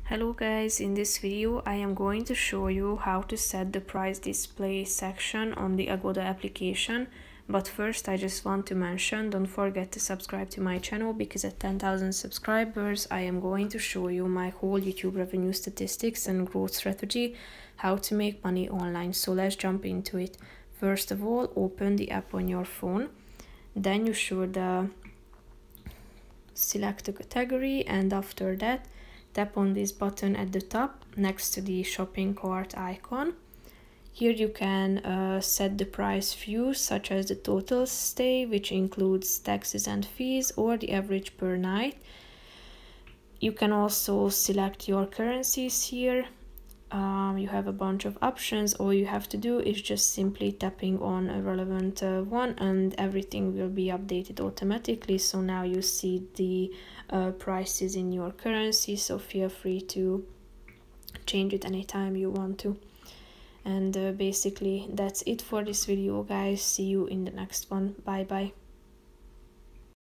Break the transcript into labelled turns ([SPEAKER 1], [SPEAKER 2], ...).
[SPEAKER 1] Hello guys, in this video I am going to show you how to set the price display section on the Agoda application. But first I just want to mention, don't forget to subscribe to my channel because at 10,000 subscribers I am going to show you my whole YouTube revenue statistics and growth strategy, how to make money online. So let's jump into it. First of all, open the app on your phone. Then you should select a category, and after that tap on this button at the top next to the shopping cart icon. Here you can set the price view, such as the total stay, which includes taxes and fees, or the average per night. You can also select your currencies here. You have a bunch of options. All you have to do is just simply tapping on a relevant one and everything will be updated automatically. So now you see the prices in your currency, so feel free to change it anytime you want to. And basically that's it for this video, guys. See you in the next one. Bye bye.